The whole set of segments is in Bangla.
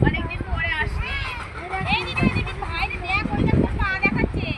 অনেকদিন পরে আসছি। এই দিদি ভাই দেখ ওই দেখো পা দেখাচ্ছে।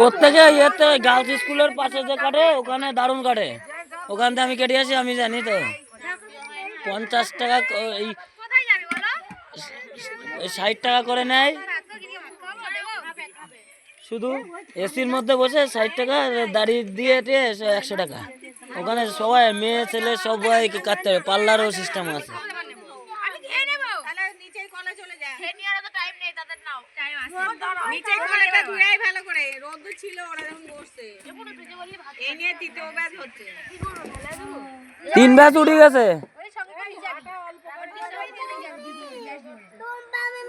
ওর থেকে ইয়ের থেকে গার্লস স্কুলের পাশে যে কাটে ওখানে দারুণ কাটে। ওখান থেকে আমি কেটে আসি, আমি জানি তো 50 টাকা এই 60 টাকা করে নেয় শুধু এসির মধ্যে বসে, 60 টাকা দাড়ি দিয়ে 100 টাকা। ওখানে সবাই মেয়ে ছেলে সবাই কাটতে হবে, পার্লারও সিস্টেম আছে। তিন ব্যাচ উঠে গেছে।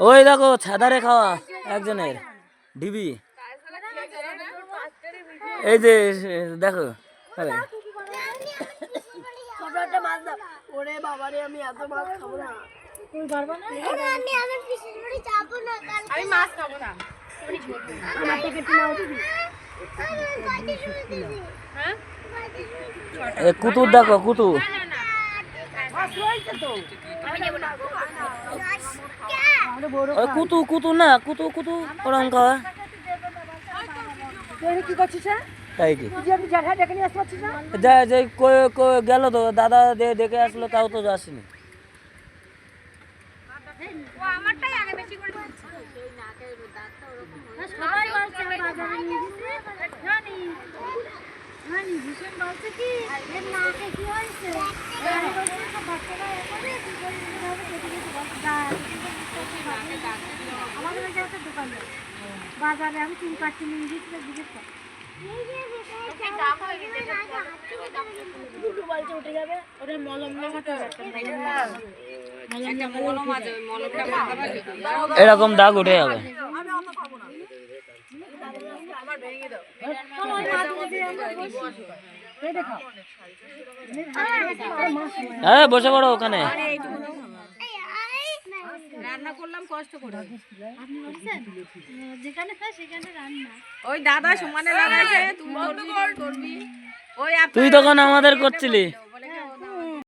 ওই দেখো ছাদারে খাওয়া একজনের ডিবি, এই যে দেখো কুতুর, দেখো কুতু, কুতু কুতু না কুতু কুতু ওরম খাওয়া। কি করছিস তাই কি গেল তো দাদা দেখে আসলো, তাও তো আসেনি। বাজারে আমি চুল কাটতে নিয়ে গিয়েছিলাম, উঠে যাবে ওটা মলম লাগাতে হবে, এরকম দাগ উঠে যাবে। হ্যাঁ বসে পড়ো ওখানে। রান্না করলাম কষ্ট করে, যেখানে খাই সেখানে রান্না। ওই দাদা সমানে লাগাইছে, তুই করবি। তুই তখন আমাদের করছিলি।